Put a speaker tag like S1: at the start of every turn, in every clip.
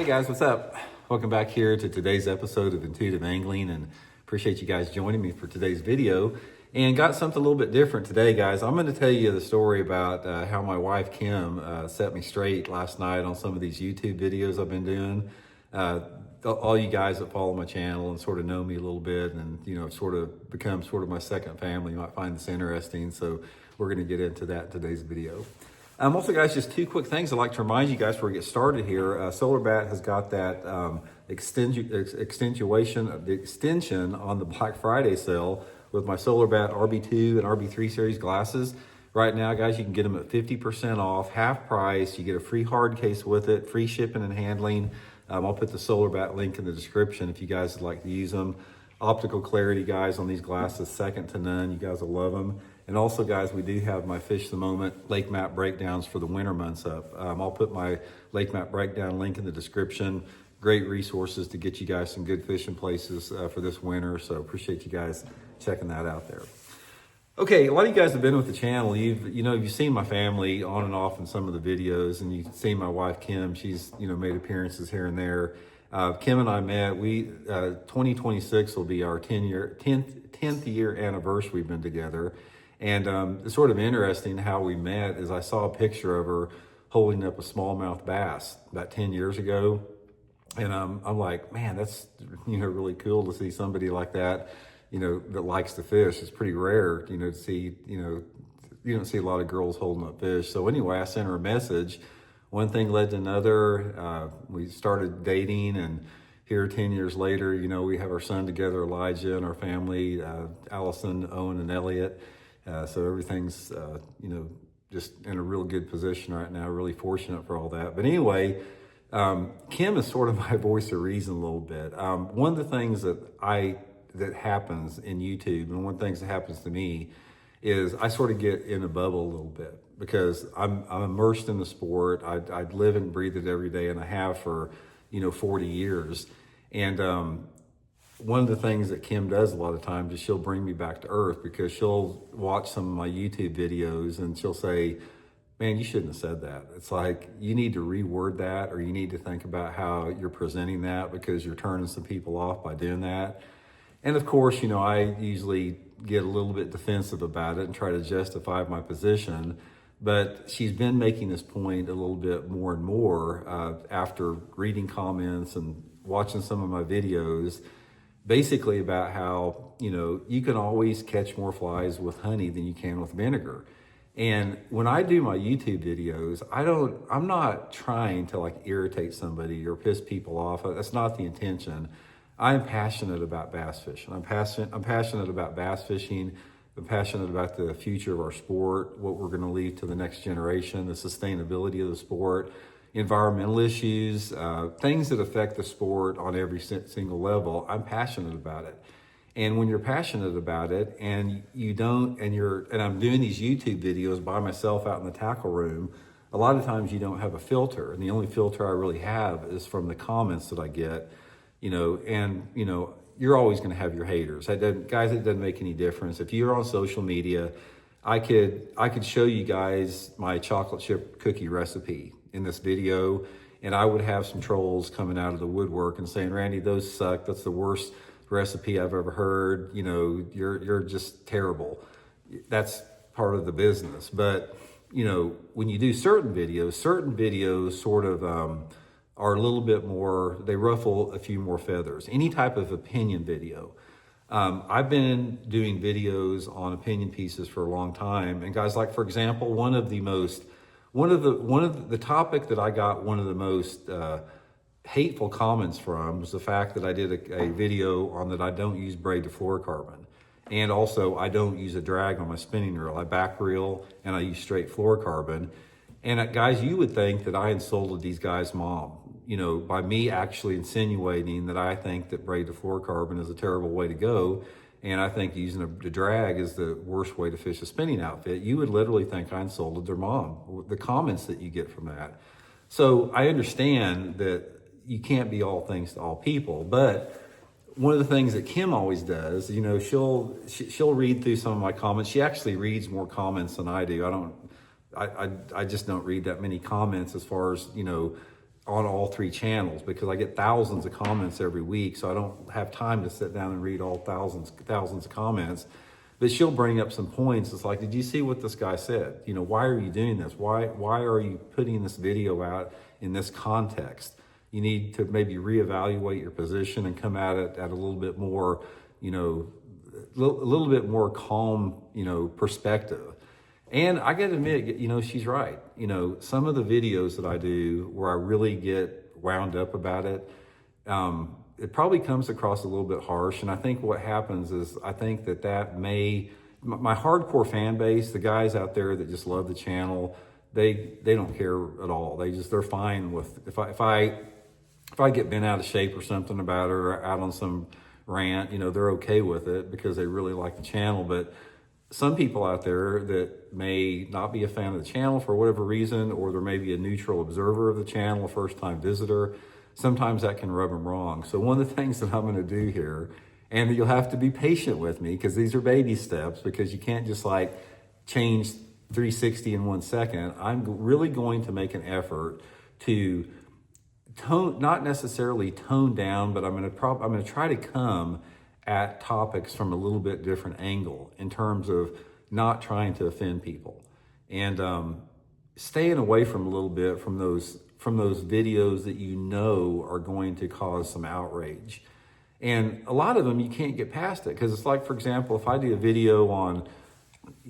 S1: Hey guys, what's up? Welcome back here to today's episode of Intuitive Angling, and appreciate you guys joining me for today's video. And got something a little bit different today, guys. I'm going to tell you the story about how my wife Kim set me straight last night on some of these YouTube videos I've been doing. All you guys that follow my channel and sort of know me a little bit, and sort of become sort of my second family, you might find this interesting. So we're going to get into that in today's video. Also, guys, just two quick things I'd like to remind you guys before we get started here. SolarBat has got that extension on the Black Friday sale with my SolarBat RB2 and RB3 series glasses. Right now, guys, you can get them at 50% off, half price. You get a free hard case with it, free shipping and handling. I'll put the SolarBat link in the description if you guys would like to use them. Optical clarity, guys, on these glasses, second to none. You guys will love them. And also, guys, we do have my Fish the Moment lake map breakdowns for the winter months up. I'll put my lake map breakdown link in the description. Great resources to get you guys some good fishing places for this winter. So appreciate you guys checking that out there. Okay, a lot of you guys have been with the channel. You've seen my family on and off in some of the videos, and you've seen my wife Kim. She's made appearances here and there. Kim and I met. 2026 will be our 10th year anniversary we've been together. And it's sort of interesting how we met is I saw a picture of her holding up a smallmouth bass about 10 years ago. And I'm like, man, that's, really cool to see somebody like that, that likes to fish. It's pretty rare, to see, you don't see a lot of girls holding up fish. So anyway, I sent her a message. One thing led to another. We started dating, and here 10 years later, we have our son together, Elijah, and our family, Allison, Owen, and Elliot. So everything's, just in a real good position right now. Really fortunate for all that. But anyway, Kim is sort of my voice of reason a little bit. One of the things that happens in YouTube, and one of the things that happens to me, is I sort of get in a bubble a little bit because I'm immersed in the sport. I live and breathe it every day, and I have for 40 years. And one of the things that Kim does a lot of times is she'll bring me back to earth, because she'll watch some of my YouTube videos and she'll say, man, you shouldn't have said that. It's like, you need to reword that, or you need to think about how you're presenting that, because you're turning some people off by doing that. And of course, I usually get a little bit defensive about it and try to justify my position. But she's been making this point a little bit more and more after reading comments and watching some of my videos, basically about how, you can always catch more flies with honey than you can with vinegar. And when I do my YouTube videos, I'm not trying to irritate somebody or piss people off. That's not the intention. I'm passionate about bass fishing. I'm passionate about bass fishing. I'm passionate about the future of our sport, what we're going to leave to the next generation, the sustainability of the sport, environmental issues, things that affect the sport on every single level. I'm passionate about it. And when you're passionate about it and I'm doing these YouTube videos by myself out in the tackle room, a lot of times you don't have a filter. And the only filter I really have is from the comments that I get, you're always going to have your haters. It doesn't make any difference. If you're on social media, I could show you guys my chocolate chip cookie recipe in this video, and I would have some trolls coming out of the woodwork and saying, Randy, those suck. That's the worst recipe I've ever heard. You're just terrible. That's part of the business. But, when you do certain videos sort of are a little bit more, they ruffle a few more feathers. Any type of opinion video. I've been doing videos on opinion pieces for a long time. And guys, for example, one of the topic that I got one of the most hateful comments from was the fact that I did a video on that I don't use braid to fluorocarbon. And also I don't use a drag on my spinning reel. I back reel and I use straight fluorocarbon. And guys, you would think that I insulted these guys' mom, by me actually insinuating that I think that braid to fluorocarbon is a terrible way to go. And I think using a drag is the worst way to fish a spinning outfit. You would literally think I insulted their mom, the comments that you get from that. So I understand that you can't be all things to all people, but one of the things that Kim always does, she'll read through some of my comments. She actually reads more comments than I do. I just don't read that many comments as far as, on all 3 channels because I get thousands of comments every week. So I don't have time to sit down and read all thousands of comments. But she'll bring up some points. It's like, did you see what this guy said? You know, why are you doing this? Why are you putting this video out in this context? You need to maybe reevaluate your position and come at it at a little bit more, you know, a little bit more calm, you know, perspective. And I gotta admit, you know, she's right. You know, some of the videos that I do where I really get wound up about it, it probably comes across a little bit harsh. And I think what happens is I think that my hardcore fan base, the guys out there that just love the channel, they don't care at all. They're fine with, if I get bent out of shape or something about it or out on some rant, you know, they're okay with it because they really like the channel. But some people out there that may not be a fan of the channel for whatever reason, or there may be a neutral observer of the channel, a first-time visitor, sometimes that can rub them wrong. So one of the things that I'm going to do here, and you'll have to be patient with me because these are baby steps, because you can't just like change 360 in 1 second. I'm really going to make an effort to not necessarily tone down, but I'm going to try to come at topics from a little bit different angle in terms of not trying to offend people, and staying away from a little bit from those videos that you know are going to cause some outrage. And a lot of them you can't get past it, because it's like, for example, if I do a video on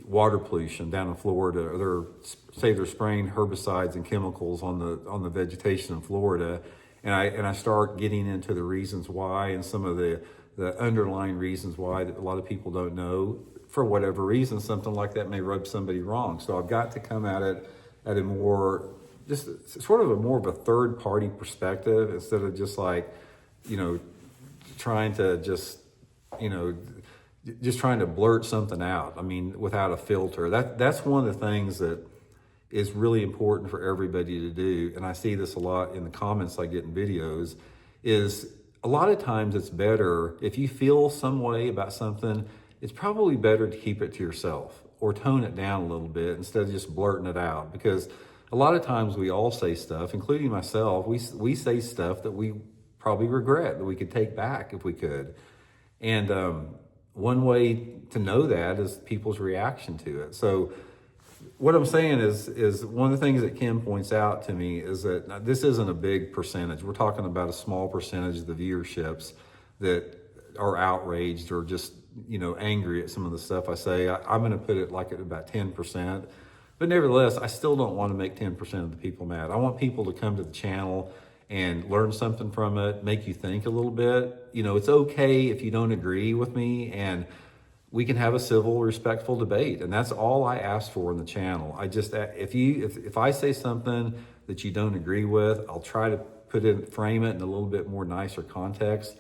S1: water pollution down in Florida, or they're spraying herbicides and chemicals on the vegetation in Florida, and I start getting into the reasons why and some of the underlying reasons why that a lot of people don't know, for whatever reason, something like that may rub somebody wrong. So I've got to come at it at a more, just sort of a more of a third party perspective, instead of just like, you know, trying to just trying to blurt something out. I mean, without a filter. That's one of the things that is really important for everybody to do. And I see this a lot in the comments I get in videos, is a lot of times it's better if you feel some way about something, it's probably better to keep it to yourself or tone it down a little bit instead of just blurting it out. Because a lot of times we all say stuff, including myself, we say stuff that we probably regret, that we could take back if we could. And one way to know that is people's reaction to it. So what I'm saying is one of the things that Kim points out to me is that this isn't a big percentage. We're talking about a small percentage of the viewerships that are outraged or just, you know, angry at some of the stuff I say. I'm going to put it like at about 10%. But nevertheless, I still don't want to make 10% of the people mad. I want people to come to the channel and learn something from it, make you think a little bit. You know, it's okay if you don't agree with me, and we can have a civil, respectful debate. And that's all I ask for in the channel. I just, if I say something that you don't agree with, I'll try to frame it in a little bit more nicer context.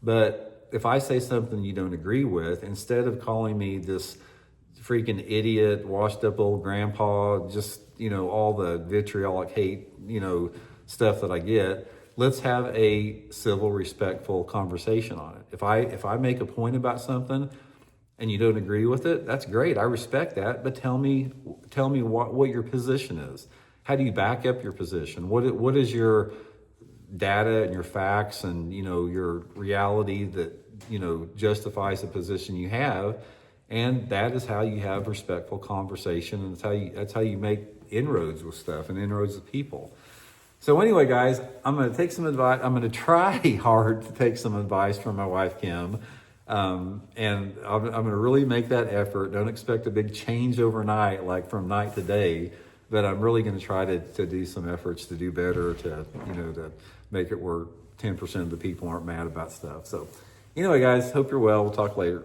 S1: But if I say something you don't agree with, instead of calling me this freaking idiot, washed up old grandpa, just, you know, all the vitriolic hate, you know, stuff that I get, let's have a civil, respectful conversation on it. If I make a point about something and you don't agree with it, that's great. I respect that, but tell me what your position is. How do you back up your position? What is your data and your facts and, you know, your reality that, you know, justifies the position you have? And that is how you have respectful conversation, and that's how you make inroads with stuff and inroads with people. So anyway, guys, I'm going to take some advice. I'm going to try hard to take some advice from my wife, Kim. And I'm going to really make that effort. Don't expect a big change overnight, like from night to day, but I'm really going to try to do some efforts to do better, to, you know, to make it where 10% of the people aren't mad about stuff. So anyway, guys, hope you're well. We'll talk later.